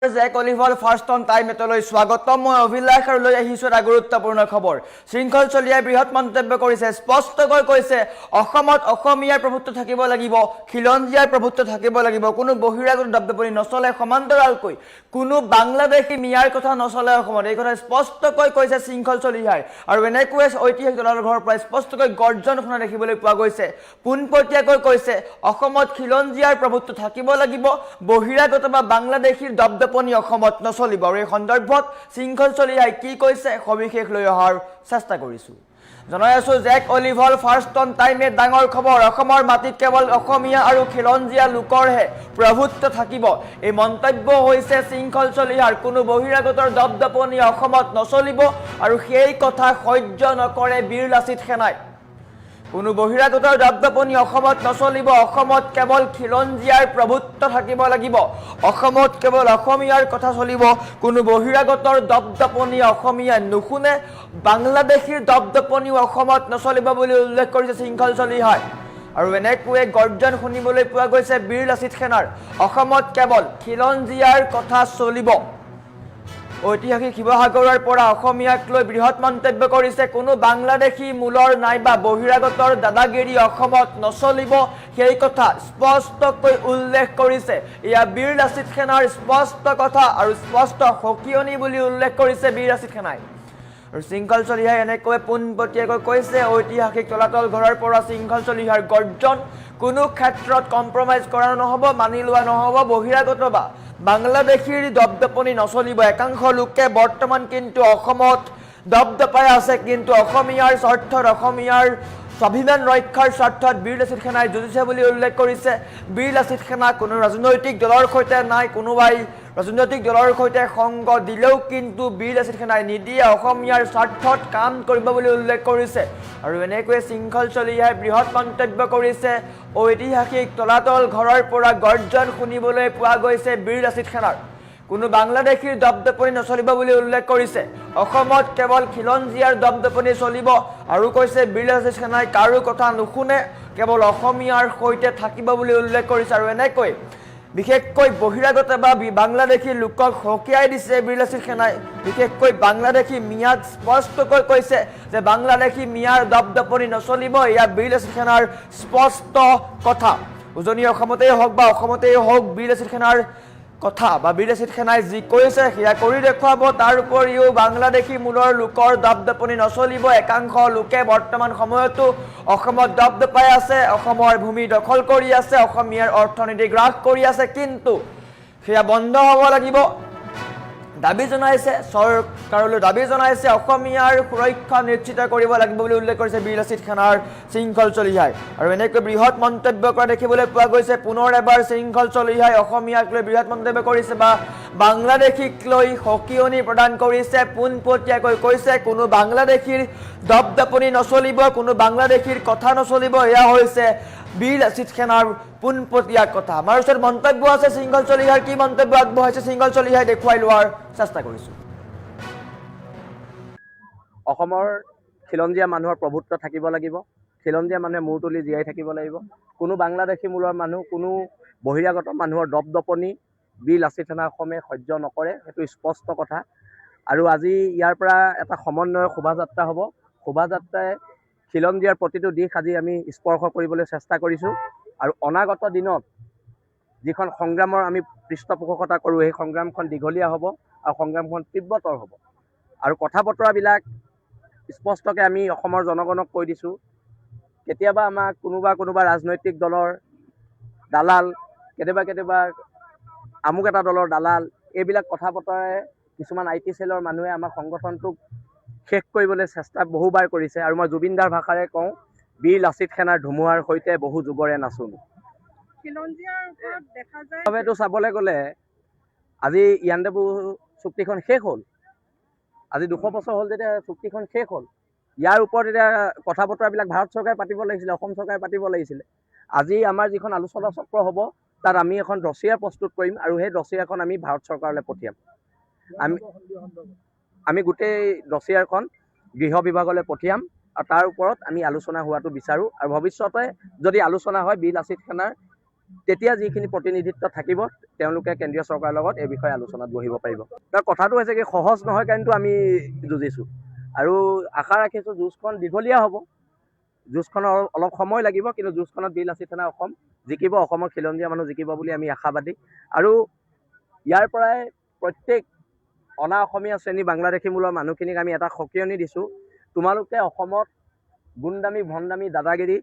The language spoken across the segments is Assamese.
জেক অলিভৰ ফাৰ্ষ্ট অন টাইম এটলৈ স্বাগতম মই অভিলাষ আৰু লৈ আহিছো এটা গুৰুত্বপূৰ্ণ খবৰ শৃংখল চলিয়াই বৃহৎ মন্তব্য কৰিছে স্পষ্টকৈ কৈছে অসমত অসমীয়াৰ প্ৰভুত্ব থাকিব লাগিব খিলঞ্জীয়াৰ প্ৰভুত্ব থাকিব লাগিব কোনো বহিৰাগত দবদবনি নচলে সমান্তৰালকৈ কোনো বাংলাদেশী মিয়াৰ কথা নচলে অসমত এই কথা স্পষ্টকৈ কৈছে শৃংখল চলিয়াই আৰু এনেকৈ ঐতিহাসিক দলৰ ঘৰৰ পৰা স্পষ্টকৈ গৰ্জন শুনা দেখিবলৈ পোৱা গৈছে পোনপটীয়াকৈ কৈছে অসমত খিলঞ্জীয়াৰ প্ৰভুত্ব থাকিব লাগিব বহিৰাগত বা বাংলাদেশীৰ দবদবনি অসমত নচলিব আৰু এই সন্দৰ্ভত শৃংখল চলিয়াই কি কৈছে সবিশেষ লৈ অহাৰ চেষ্টা কৰিছো জনাই আছো জেক অলিভৰ ফাৰ্ষ্ট অন টাইমে ডাঙৰ খবৰ অসমৰ মাটিত কেৱল অসমীয়া আৰু খিলঞ্জীয়া লোকৰহে প্ৰভুত্ব থাকিব এই মন্তব্য হৈছে শৃংখল চলিয়াৰ কোনো বহিৰাগতৰ দবদবনি অসমত নচলিব আৰু সেই কথা সহ্য নকৰে বীৰ লাচিত সেনাই কোনো বহিৰাগতৰ দবদবনি অসমত নচলিব অসমত কেৱল খিলঞ্জীয়াৰ প্ৰভুত্ব থাকিব লাগিব অসমত কেৱল অসমীয়াৰ কথা চলিব কোনো বহিৰাগতৰ দবদবনি অসমীয়া নুশুনে বাংলাদেশীৰ দবদবনিও অসমত নচলিব বুলি উল্লেখ কৰিছে শৃংখল চলিয়াই আৰু এনেকৈ গৰ্জন শুনিবলৈ পোৱা গৈছে বীৰ লাচিত সেনাৰ অসমত কেৱল খিলঞ্জীয়াৰ কথা চলিব ঐতিহাসিক শিৱসাগৰৰ পৰা অসমীয়াক লৈ বৃহৎ মন্তব্য কৰিছে কোনো বাংলাদেশী মূলৰ নাইবা বহিৰাগতৰ দাদাগিৰি অসমত নচলিব সেই কথা স্পষ্টকৈ উল্লেখ কৰিছে এয়া বীৰ লাচিত সেনাৰ স্পষ্ট কথা আৰু স্পষ্ট সকিয়নি বুলি উল্লেখ কৰিছে বীৰ লাচিত সেনাই আৰু শৃংখল চলিয়াই এনেকৈ পোনপটীয়াকৈ কৈছে ঐতিহাসিক তলাতল ঘৰৰ পৰা শৃংখল চলিয়াৰ গৰ্জন কোনো ক্ষেত্ৰত কম্প্ৰমাইজ কৰা নহ'ব মানি লোৱা নহ'ব বহিৰাগত বা বাংলাদেশীৰ দবদবনি নচলিব একাংশ লোকে বৰ্তমান কিন্তু অসমত দবদপাই আছে কিন্তু অসমীয়াৰ স্বাৰ্থত অসমীয়াৰ স্বাভিমান ৰক্ষাৰ স্বাৰ্থত বীৰ লাচিত সেনাই যুঁজিছে বুলি উল্লেখ কৰিছে বীৰ লাচিত সেনা কোনো ৰাজনৈতিক দলৰ সৈতে নাই কোনোবাই ৰাজনৈতিক দলৰ সৈতে সংগ দিলেও কিন্তু বীৰ লাচিত সেনাই নিদিয়ে অসমীয়াৰ স্বাৰ্থত কাম কৰিব বুলি উল্লেখ কৰিছে আৰু এনেকৈ শৃংখল চলিয়াই বৃহৎ মন্তব্য কৰিছে ঐতিহাসিক তলাতল ঘৰৰ পৰা গৰ্জন শুনিবলৈ পোৱা গৈছে বীৰ লাচিত সেনাৰ কোনো বাংলাদেশীৰ দবদবনি নচলিব বুলি উল্লেখ কৰিছে অসমত কেৱল খিলঞ্জীয়াৰ দবদবনি চলিব আৰু কৈছে বীৰ লাচিত সেনাই কাৰো কথা নুশুনে কেৱল অসমীয়াৰ সৈতে থাকিব বুলি উল্লেখ কৰিছে আৰু এনেকৈ বিশেষকৈ বহিৰাগত বা বাংলাদেশী লোকক সকীয়াই দিছে বীৰ লাচিত সেনাই বিশেষকৈ বাংলাদেশী মিয়াক স্পষ্টকৈ কৈছে যে বাংলাদেশী মিয়াৰ দবদবনি নচলিব এয়া বীৰ লাচিত সেনাৰ স্পষ্ট কথা উজনি অসমতেই হওক বা অসমতেই হওক বীৰ লাচিত সেনাৰ কথা বা বীৰ লাচিত সেনাই যি কৈছে সেয়া কৰি দেখুৱাব তাৰ উপৰিও বাংলাদেশী মূলৰ লোকৰ দবদবনি নচলিব একাংশ লোকে বৰ্তমান সময়তো অসমত দবদপাই আছে অসমৰ ভূমি দখল কৰি আছে অসমীয়াৰ অৰ্থনীতি গ্ৰাস কৰি আছে কিন্তু সেয়া বন্ধ হ'ব লাগিব দাবী জনাইছে চৰকাৰলৈ দাবী জনাইছে অসমীয়াৰ সুৰক্ষা নিশ্চিত কৰিব লাগিব বুলি উল্লেখ কৰিছে বীৰ লাচিত সেনাৰ শৃংখল চলিয়াই আৰু এনেকৈ বৃহৎ মন্তব্য কৰা দেখিবলৈ পোৱা গৈছে পুনৰ এবাৰ শৃংখল চলিয়াই অসমীয়াক লৈ বৃহৎ মন্তব্য কৰিছে বা বাংলাদেশীক লৈ সকিয়নি প্ৰদান কৰিছে পোনপটীয়াকৈ কৈছে কোনো বাংলাদেশীৰ দবদবনি নচলিব কোনো বাংলাদেশীৰ কথা নচলিব এয়া হৈছে বীৰ লাচিত সেনাৰ পোনপটীয়া কথা আমাৰ ওচৰত মন্তব্য আছে শৃংখল চলিয়াৰ কি মন্তব্য আগবঢ়াইছে শৃংখল চলিয়াই দেখুৱাই লোৱাৰ চেষ্টা কৰিছো অসমৰ খিলঞ্জীয়া মানুহৰ প্ৰভুত্ব থাকিব লাগিব খিলঞ্জীয়া মানুহে মূৰ তুলি জীয়াই থাকিব লাগিব কোনো বাংলাদেশী মূলৰ মানুহ কোনো বহিৰাগত মানুহৰ দবদপনি বীৰ লাচিত সেনা অসমে সহ্য নকৰে সেইটো স্পষ্ট কথা আৰু আজি ইয়াৰ পৰা এটা সমন্বয়ৰ শোভাযাত্ৰা হ'ব শোভাযাত্ৰাই খিলঞ্জীয়াৰ প্ৰতিটো দিশ আজি আমি স্পৰ্শ কৰিবলৈ চেষ্টা কৰিছোঁ আৰু অনাগত দিনত যিখন সংগ্ৰামৰ আমি পৃষ্ঠপোষকতা কৰোঁ সেই সংগ্ৰামখন দীঘলীয়া হ'ব আৰু সংগ্ৰামখন তীব্ৰতৰ হ'ব আৰু কথা বতৰাবিলাক স্পষ্টকৈ আমি অসমৰ জনগণক কৈ দিছোঁ কেতিয়াবা আমাক কোনোবা ৰাজনৈতিক দলৰ দালাল কেতিয়াবা আমুক এটা দলৰ দালাল এইবিলাক কথা বতৰাই কিছুমান IT চেলৰ মানুহে আমাৰ সংগঠনটোক শেষ কৰিবলৈ চেষ্টা বহুবাৰ কৰিছে আৰু মই জুবিনদাৰ ভাষাৰে কওঁ বীৰ লাচিত সেনাৰ ধুমুহাৰ সৈতে বহু যুগৰে নাচোন এইটো চাবলৈ গ'লে আজি ইয়াণ্ডাবু চুক্তিখন শেষ হ'ল আজি 200 বছৰ হ'ল যেতিয়া চুক্তিখন শেষ হ'ল ইয়াৰ ওপৰত এতিয়া কথা বতৰাবিলাক ভাৰত চৰকাৰে পাতিব লাগিছিলে অসম চৰকাৰে পাতিব লাগিছিলে আজি আমাৰ যিখন আলোচনা চক্ৰ হ'ব তাত আমি এখন ডছিয়াৰ প্ৰস্তুত কৰিম আৰু সেই ডছিয়াৰখন আমি ভাৰত চৰকাৰলৈ পঠিয়াম আমি গোটেই ডছিয়াৰখন গৃহ বিভাগলৈ পঠিয়াম আৰু তাৰ ওপৰত আমি আলোচনা হোৱাটো বিচাৰোঁ আৰু ভৱিষ্যতে যদি আলোচনা হয় বীৰ লাচিত সেনাৰ তেতিয়া যিখিনি প্ৰতিনিধিত্ব থাকিব তেওঁলোকে কেন্দ্ৰীয় চৰকাৰৰ লগত এই বিষয়ে আলোচনাত বহিব পাৰিব। তাৰ কথাটো হৈছে কি সহজ নহয় কাৰণেতো আমি যুঁজিছোঁ আৰু আশা ৰাখিছোঁ যুঁজখন দীঘলীয়া হ'ব। যুঁজখনৰ অলপ সময় লাগিব, কিন্তু যুঁজখনত বীৰ লাচিত সেনা অসম জিকিব, অসমৰ খিলঞ্জীয়া মানুহ জিকিব বুলি আমি আশাবাদী। আৰু ইয়াৰ পৰাই প্ৰত্যেক অনা অসমীয়া শ্ৰেণী বাংলাদেশী মূলৰ মানুহখিনিক আমি এটা সকিয়নি দিছোঁ, তোমালোকে অসমত গুণ্ডামী ভণ্ডামী দাদাগিৰি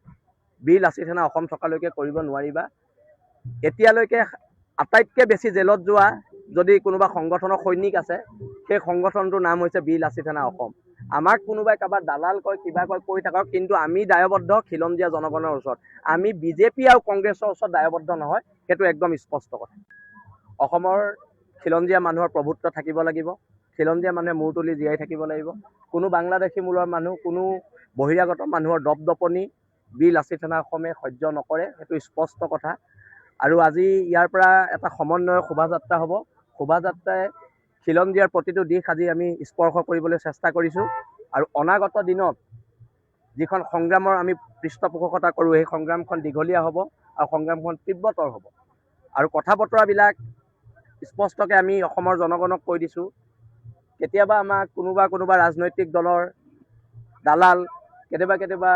বীৰ লাচিত সেনা অসম থকালৈকে কৰিব নোৱাৰিবা। এতিয়ালৈকে আটাইতকৈ বেছি জেলত যোৱা যদি কোনোবা সংগঠনৰ সৈনিক আছে, সেই সংগঠনটোৰ নাম হৈছে বীৰ লাচিত সেনা অসম। আমাক কোনোবাই কাৰোবাৰ দালাল কয়, কিবা কয়, কৈ থাকক, কিন্তু আমি দায়বদ্ধ খিলঞ্জীয়া জনগণৰ ওচৰত। আমি বিজেপি আৰু কংগ্ৰেছৰ ওচৰত দায়বদ্ধ নহয়, সেইটো একদম স্পষ্ট কথা। অসমৰ খিলঞ্জীয়া মানুহৰ প্ৰভুত্ব থাকিব লাগিব, খিলঞ্জীয়া মানুহে মূৰ তুলি জীয়াই থাকিব লাগিব। কোনো বাংলাদেশী মূলৰ মানুহ, কোনো বহিৰাগত মানুহৰ দপদপনি বীৰ লাচিত সেনা অসমে সহ্য নকৰে, সেইটো স্পষ্ট কথা। আৰু আজি ইয়াৰ পৰা এটা সমন্বয়ৰ শোভাযাত্ৰা হ'ব। শোভাযাত্ৰাই খিলঞ্জীয়াৰ প্ৰতিটো দিশ আজি আমি স্পৰ্শ কৰিবলৈ চেষ্টা কৰিছোঁ। আৰু অনাগত দিনত যিখন সংগ্ৰামৰ আমি পৃষ্ঠপোষকতা কৰোঁ, সেই সংগ্ৰামখন দীঘলীয়া হ'ব আৰু সংগ্ৰামখন তীব্ৰতৰ হ'ব। আৰু কথা বতৰাবিলাক স্পষ্টকৈ আমি অসমৰ জনগণক কৈ দিছোঁ, কেতিয়াবা আমাক কোনোবা ৰাজনৈতিক দলৰ দালাল, কেতিয়াবা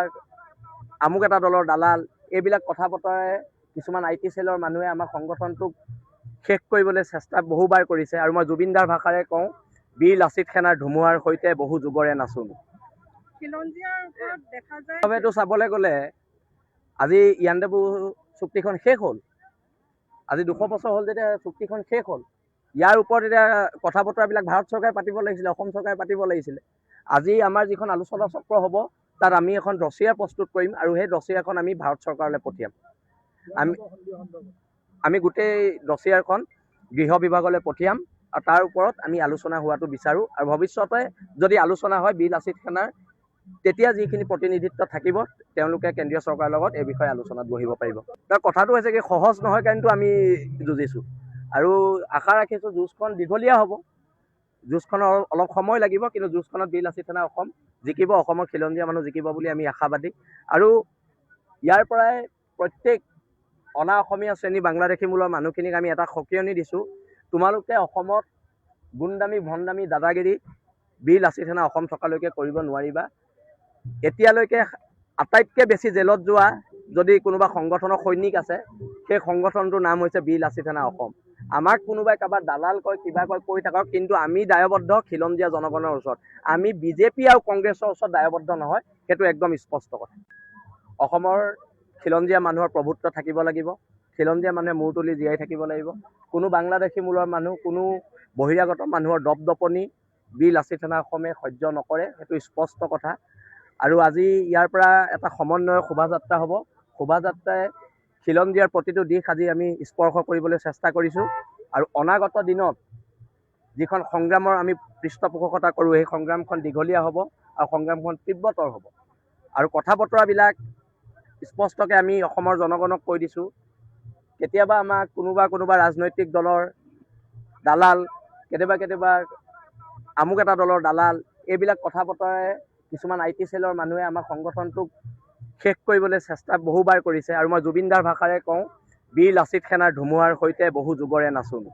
আমুক এটা দলৰ দালাল, এইবিলাক কথা বতৰাই কিছুমান IT চেলৰ মানুহে আমাৰ সংগঠনটোক শেষ কৰিবলৈ চেষ্টা বহুবাৰ কৰিছে। আৰু মই জুবিনদাৰ ভাষাৰে কওঁ, বীৰ লাচিত সেনাৰ ধুমুহাৰ সৈতে বহু যুগৰে নাচোন। এইটো চাবলৈ গ'লে আজি ইয়াণ্ডাবু চুক্তিখন শেষ হ'ল, আজি 200 বছৰ হ'ল যেতিয়া চুক্তিখন শেষ হ'ল। ইয়াৰ ওপৰত এতিয়া কথা বতৰাবিলাক ভাৰত চৰকাৰে পাতিব লাগিছিলে, অসম চৰকাৰে পাতিব লাগিছিলে। আজি আমাৰ যিখন আলোচনা চক্ৰ হ'ব, তাত আমি এখন ডছিয়া প্ৰস্তুত কৰিম আৰু সেই ডছিয়াখন আমি ভাৰত চৰকাৰলৈ পঠিয়াম। আমি গোটেই ডছিয়াখন গৃহ বিভাগলৈ পঠিয়াম আৰু তাৰ ওপৰত আমি আলোচনা হোৱাটো বিচাৰোঁ। আৰু ভৱিষ্যতে যদি আলোচনা হয় বীৰ লাচিত সেনাৰ, তেতিয়া যিখিনি প্ৰতিনিধিত্ব থাকিব তেওঁলোকে কেন্দ্ৰীয় চৰকাৰৰ লগত এই বিষয়ে আলোচনাত বহিব পাৰিব। তাৰ কথাটো হৈছে কি সহজ নহয় কাৰণেতো আমি যুঁজিছোঁ আৰু আশা ৰাখিছোঁ যুঁজখন দীঘলীয়া হ'ব। যুঁজখনৰ অলপ সময় লাগিব, কিন্তু যুঁজখনত বীৰ লাচিত সেনা অসম জিকিব, অসমৰ খিলঞ্জীয়া মানুহ জিকিব বুলি আমি আশাবাদী। আৰু ইয়াৰ পৰাই প্ৰত্যেক অনা অসমীয়া শ্ৰেণী বাংলাদেশী মূলৰ মানুহখিনিক আমি এটা সকিয়নি দিছোঁ, তোমালোকে অসমত গুণ্ডামী ভণ্ডামী দাদাগিৰি বীৰ লাচিত সেনা অসম থকালৈকে কৰিব নোৱাৰিবা। এতিয়ালৈকে আটাইতকৈ বেছি জেলত যোৱা যদি কোনোবা সংগঠনৰ সৈনিক আছে, সেই সংগঠনটোৰ নাম হৈছে বীৰ লাচিত সেনা অসম। আমাক কোনোবাই কাৰোবাৰ দালাল কয়, কিবা কয়, কৈ থাকক, কিন্তু আমি দায়বদ্ধ খিলঞ্জীয়া জনগণৰ ওচৰত। আমি বিজেপি আৰু কংগ্ৰেছৰ ওচৰত দায়বদ্ধ নহয়, সেইটো একদম স্পষ্ট কথা। অসমৰ খিলঞ্জীয়া মানুহৰ প্ৰভুত্ব থাকিব লাগিব, খিলঞ্জীয়া মানুহে মূৰ তুলি জীয়াই থাকিব লাগিব। কোনো বাংলাদেশী মূলৰ মানুহ, কোনো বহিৰাগত মানুহৰ দপদপনি বীৰ লাচিত সেনা অসমে সহ্য নকৰে, সেইটো স্পষ্ট কথা। আৰু আজি ইয়াৰ পৰা এটা সমন্বয়ৰ শোভাযাত্ৰা হ'ব। শোভাযাত্ৰাই খিলঞ্জীয়াৰ প্ৰতিটো দিশ আজি আমি স্পৰ্শ কৰিবলৈ চেষ্টা কৰিছোঁ। আৰু অনাগত দিনত যিখন সংগ্ৰামৰ আমি পৃষ্ঠপোষকতা কৰোঁ, সেই সংগ্ৰামখন দীঘলীয়া হ'ব আৰু সংগ্ৰামখন তীব্ৰতৰ হ'ব। আৰু কথা বতৰাবিলাক স্পষ্টকৈ আমি অসমৰ জনগণক কৈ দিছোঁ, কেতিয়াবা আমাক কোনোবা ৰাজনৈতিক দলৰ দালাল, কেতিয়াবা আমুক এটা দলৰ দালাল, এইবিলাক কথা বতৰাই কিছুমান IT চেলৰ মানুহে আমাৰ সংগঠনটোক শেষ কৰিবলৈ চেষ্টা বহুবাৰ কৰিছে। আৰু মই জুবিনদাৰ ভাষাৰে কওঁ, বীৰ লাচিত সেনাৰ ধুমুহাৰ সৈতে বহু যুগৰে নাচোন।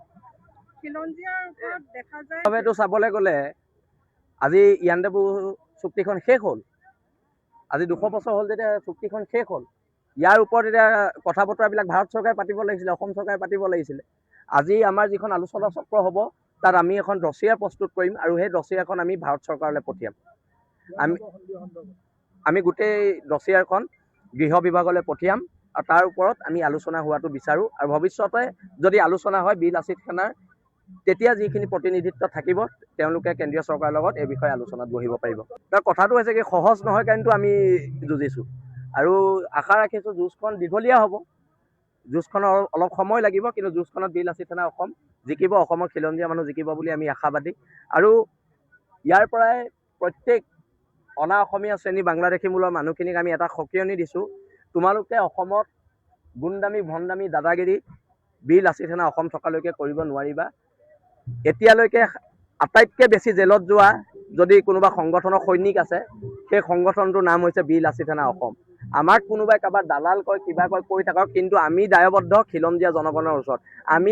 এইটো চাবলৈ গ'লে আজি ইয়াণ্ডাবু চুক্তিখন শেষ হ'ল, আজি 200 বছৰ হ'ল যেতিয়া চুক্তিখন শেষ হ'ল। ইয়াৰ ওপৰত এতিয়া কথা বতৰাবিলাক ভাৰত চৰকাৰে পাতিব লাগিছিলে, অসম চৰকাৰে পাতিব লাগিছিলে। আজি আমাৰ যিখন আলোচনা চক্ৰ হ'ব, তাত আমি এখন ডছিয়া প্ৰস্তুত কৰিম আৰু সেই ডছিয়াখন আমি ভাৰত চৰকাৰলৈ পঠিয়াম। আমি গোটেই ডছিয়াখন গৃহ বিভাগলৈ পঠিয়াম আৰু তাৰ ওপৰত আমি আলোচনা হোৱাটো বিচাৰোঁ। আৰু ভৱিষ্যতে যদি আলোচনা হয় বীৰ লাচিত সেনাৰ, তেতিয়া যিখিনি প্ৰতিনিধিত্ব থাকিব তেওঁলোকে কেন্দ্ৰীয় চৰকাৰৰ লগত এই বিষয়ে আলোচনাত বহিব পাৰিব। তাৰ কথাটো হৈছে কি সহজ নহয় কাৰণেতো আমি যুঁজিছোঁ আৰু আশা ৰাখিছোঁ যুঁজখন দীঘলীয়া হ'ব। যুঁজখনৰ অলপ সময় লাগিব, কিন্তু যুঁজখনত বীৰ লাচিত সেনা অসম জিকিব, অসমৰ খিলঞ্জীয়া মানুহ জিকিব বুলি আমি আশাবাদী। আৰু ইয়াৰ পৰাই প্ৰত্যেক অনা অসমীয়া শ্ৰেণী বাংলাদেশী মূলৰ মানুহখিনিক আমি এটা সকিয়নি দিছোঁ, তোমালোকে অসমত গুণ্ডামী ভণ্ডামী দাদাগিৰি বীৰ লাচিত সেনা অসম থকালৈকে কৰিব নোৱাৰিবা। এতিয়ালৈকে আটাইতকৈ বেছি জেলত যোৱা যদি কোনোবা সংগঠনৰ সৈনিক আছে, সেই সংগঠনটোৰ নাম হৈছে বীৰ লাচিত সেনা অসম। আমাক কোনোবাই কাৰোবাৰ দালাল কয় কিবা কয় কৈ থাকক, কিন্তু আমি দায়বদ্ধ খিলঞ্জীয়া জনগণৰ ওচৰত। আমি